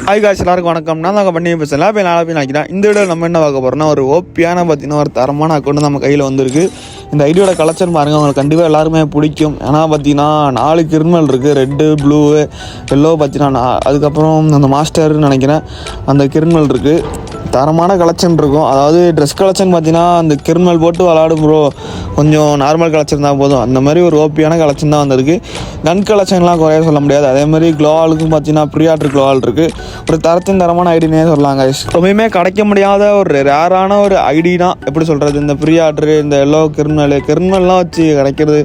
Hi guys, எல்லாருக்கும் வணக்கம். நான் தான் பண்ணி பேசலாம். இப்போ நாளை போய் நினைக்கிறேன். இந்த வீடியோ நம்ம என்ன பார்க்க போகிறோம்னா, ஒரு ஓபியான பார்த்தீங்கன்னா ஒரு தரமான அக்கௌண்ட் நம்ம கையில் வந்திருக்கு. இந்த ஐடியோட கலெக்ஷன் பாருங்கள், உங்களுக்கு கண்டிப்பாக எல்லாருமே பிடிக்கும். ஏன்னா பார்த்தீங்கன்னா 4 கிரிமினல் இருக்குது, ரெட்டு, ப்ளூ, எல்லோ பார்த்தீங்கன்னா, அதுக்கப்புறம் அந்த மாஸ்டர்னு நினைக்கிறேன் அந்த கிரிமினல் இருக்குது. தரமான கலெக்ஷன் இருக்கும். அதாவது ட்ரெஸ் கலெக்ஷன் பார்த்தீங்கன்னா அந்த கிரிமினல் போட்டு விளாடும் ப்ரோ, கொஞ்சம் நார்மல் கலெக்ஷன் தான் போதும். அந்த மாதிரி ஒரு ஓபியான கலெக்ஷன் தான் வந்திருக்கு. கன் கலெக்ஷன்லாம் குறைய சொல்ல முடியாது. அதே மாதிரி க்ளோவாலுக்கும் பார்த்தீங்கன்னா ப்ரீஆர்டர் க்ளோவால் இருக்குது. ஒரு தரமான ஐடினே சொல்லலாங்க. எப்பவுமே கிடைக்க முடியாத ஒரு ரேரான ஒரு ஐடி தான். எப்படி சொல்கிறது, இந்த ப்ரீஆர்டரு, இந்த எல்லோ கிரிமினல்லாம் வச்சு கிடைக்கிறது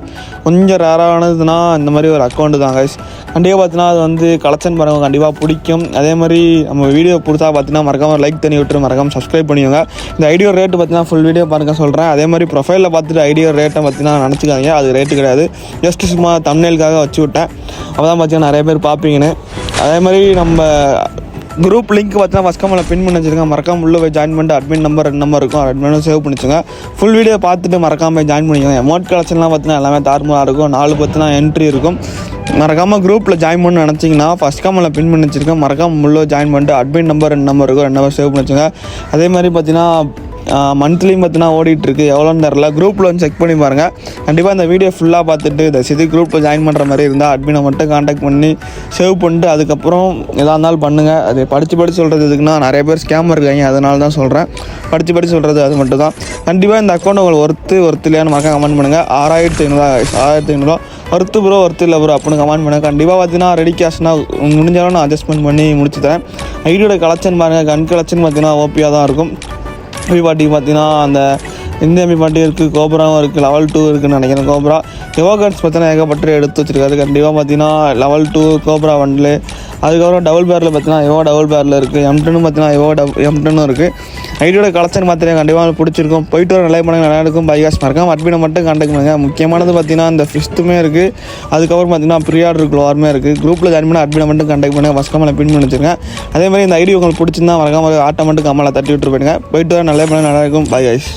கொஞ்சம் ரேரானதுன்னா இந்த மாதிரி ஒரு அக்கௌண்ட்டு தான் கைஸ். கண்டிப்பாக பார்த்தீங்கன்னா அது வந்து கலெக்ஷன் பாருங்கள், கண்டிப்பாக பிடிக்கும். அதே மாதிரி நம்ம வீடியோ பிடிச்சா பார்த்தீங்கன்னா மறக்காமல் லைக் பண்ணி விட்டுரு, மறக்காமல் சப்ஸ்கிரைப் பண்ணிக்கோங்க. இந்த ஐடியோ ரேட்டு பார்த்தீங்கன்னா ஃபுல் வீடியோ பாருங்க சொல்கிறேன். அதே மாதிரி ப்ரொஃபைலில் பார்த்துட்டு ஐடியோ ரேட்டை பார்த்தீங்கன்னா நினச்சிக்காதீங்க, அது ரேட்டு கிடையாது. ஜஸ்ட் சும்மா தம்ப்நெயிலுக்காக வச்சு விட்டேன். அப்போ தான் பார்த்தீங்கன்னா நிறைய பேர் பார்ப்பீங்கன்னு. அதே மாதிரி நம்ம குரூப் லிங்க் பார்த்தீங்கன்னா ஃபஸ்ட் கமெண்ட்டில் பின் பண்ணி வச்சுருக்கேன். மறக்காமல் உள்ளே போய் ஜாயின் பண்ணிட்டு அட்மின் நம்பர் 2 நம்பர் இருக்கும், அட்மினும் சேவ் பண்ணிச்சுங்க. ஃபுல் வீடியோ பார்த்துட்டு மறக்காமல் போய் ஜாயின் பண்ணிக்கோங்க. அமௌண்ட் கலெக்ஷன்லாம் பார்த்தீங்கன்னா எல்லாமே தாறுமாறாக இருக்கும். 4 பார்த்தீங்கன்னா என்ட்ரி இருக்கும். மறக்காமல் குரூப்பில் ஜாயின் பண்ணு நினச்சிங்கன்னா ஃபஸ்ட் கமெண்ட்டில் பின் பண்ணி வச்சுருக்கேன். மறக்காமல் உள்ளே ஜாயின் பண்ணிட்டு அட்மின் நம்பர் 2 நம்பர் இருக்கும், 2 நம்பர் சேவ் பண்ணி வச்சுங்க. அதே மாதிரி பார்த்தீங்கன்னா மந்த்லியும் பார்த்தீங்கன்னா ஓடிட்டுருக்கு, எவ்வளோன்னு தெரில. குரூப்பில் வந்து செக் பண்ணி பாருங்கள். கண்டிப்பாக இந்த வீடியோ ஃபுல்லாக பார்த்துட்டு இந்த சிதி குரூப்பில் ஜாயின் பண்ணுற மாதிரி இருந்தால் அட்மினை மட்டும் காண்டாக்ட் பண்ணி சேவ் பண்ணிட்டு அதுக்கப்புறம் எதாக இருந்தாலும் பண்ணுங்கள். அது படித்து சொல்கிறது எதுக்குன்னா நிறைய பேர் ஸ்கேம் இருக்காங்க, அதனால தான் சொல்கிறேன். படித்து சொல்கிறது அது மட்டும் தான். கண்டிப்பாக இந்த அக்கௌண்ட் உங்களுக்கு ஒர்த்து இல்லையான்னு மறக்காம கமெண்ட் பண்ணுங்கள். 6500 ஒர்த்து ப்ரோ, ஒர்த்து இல்லை ப்ரோ அப்படின்னு கமெண்ட் பண்ணுங்கள். கண்டிப்பாக பார்த்தீங்கன்னா ரெடி கேஷ்னா முடிஞ்சாலும் நான் அட்ஜஸ்ட்மெண்ட் பண்ணி முடிச்சு தரேன். ஐடியோட கலெக்ஷன் பாருங்கள், கன் கலெக்ஷன் பார்த்தீங்கன்னா ஓபியாக தான் இருக்கும். எம்பிபாட்டி பார்த்தீங்கன்னா அந்த இந்த எம்பிபாட்டி இருக்குது, கோப்ராவும் இருக்குது, லெவல் 2 இருக்குதுன்னு நினைக்கிறேன். கோப்ரா எவோகன்ஸ் பார்த்தீங்கன்னா ஏகப்பட்டு எடுத்து வச்சுருக்காரு. கண்டிப்பாக பார்த்தீங்கன்னா லெவல் 2 கோப்ரா 1, அதுக்கப்புறம் டபுள் பேரில் பார்த்தீங்கன்னா எவோ டபுள் பேரில் இருக்குது. M10 பார்த்தீங்கன்னா எவோ M10 இருக்குது. ஐடியோட கலெக்ஷன் பார்த்தீங்கன்னா கண்டிப்பாக பிடிச்சிருக்கும். போயிட்டு வர நிலை பண்ணுங்க, நல்லா இருக்கும். பைகாஸ் மறக்காம அட்மினை மட்டும் காண்டாக்ட் பண்ணுங்கள். முக்கியமானது பார்த்தீங்கன்னா இந்த ஃபிஸ்ட்டுமே இருக்குது. அதுக்கப்புறம் பார்த்தீங்கன்னா ப்ரீஆர்டர் க்ளோவாருமே இருக்குது. குரூப்பில் ஜாயின் பண்ணி அட்மினை மட்டும் காண்டாக்ட் பண்ணுங்கள். ஃபஸ்ட் கமெண்ட்டில் பின் பண்ணி வச்சுருங்க. அதே மாதிரி இந்த ஐடி உங்களுக்கு பிடிச்சிருந்தா மறக்காம ஆட்டை மட்டும் கமெண்ட்டில் தட்டி விட்டு போயிடுங்க. போயிட்டு வர நிலை பண்ண நல்லா இருக்கும். Bye guys.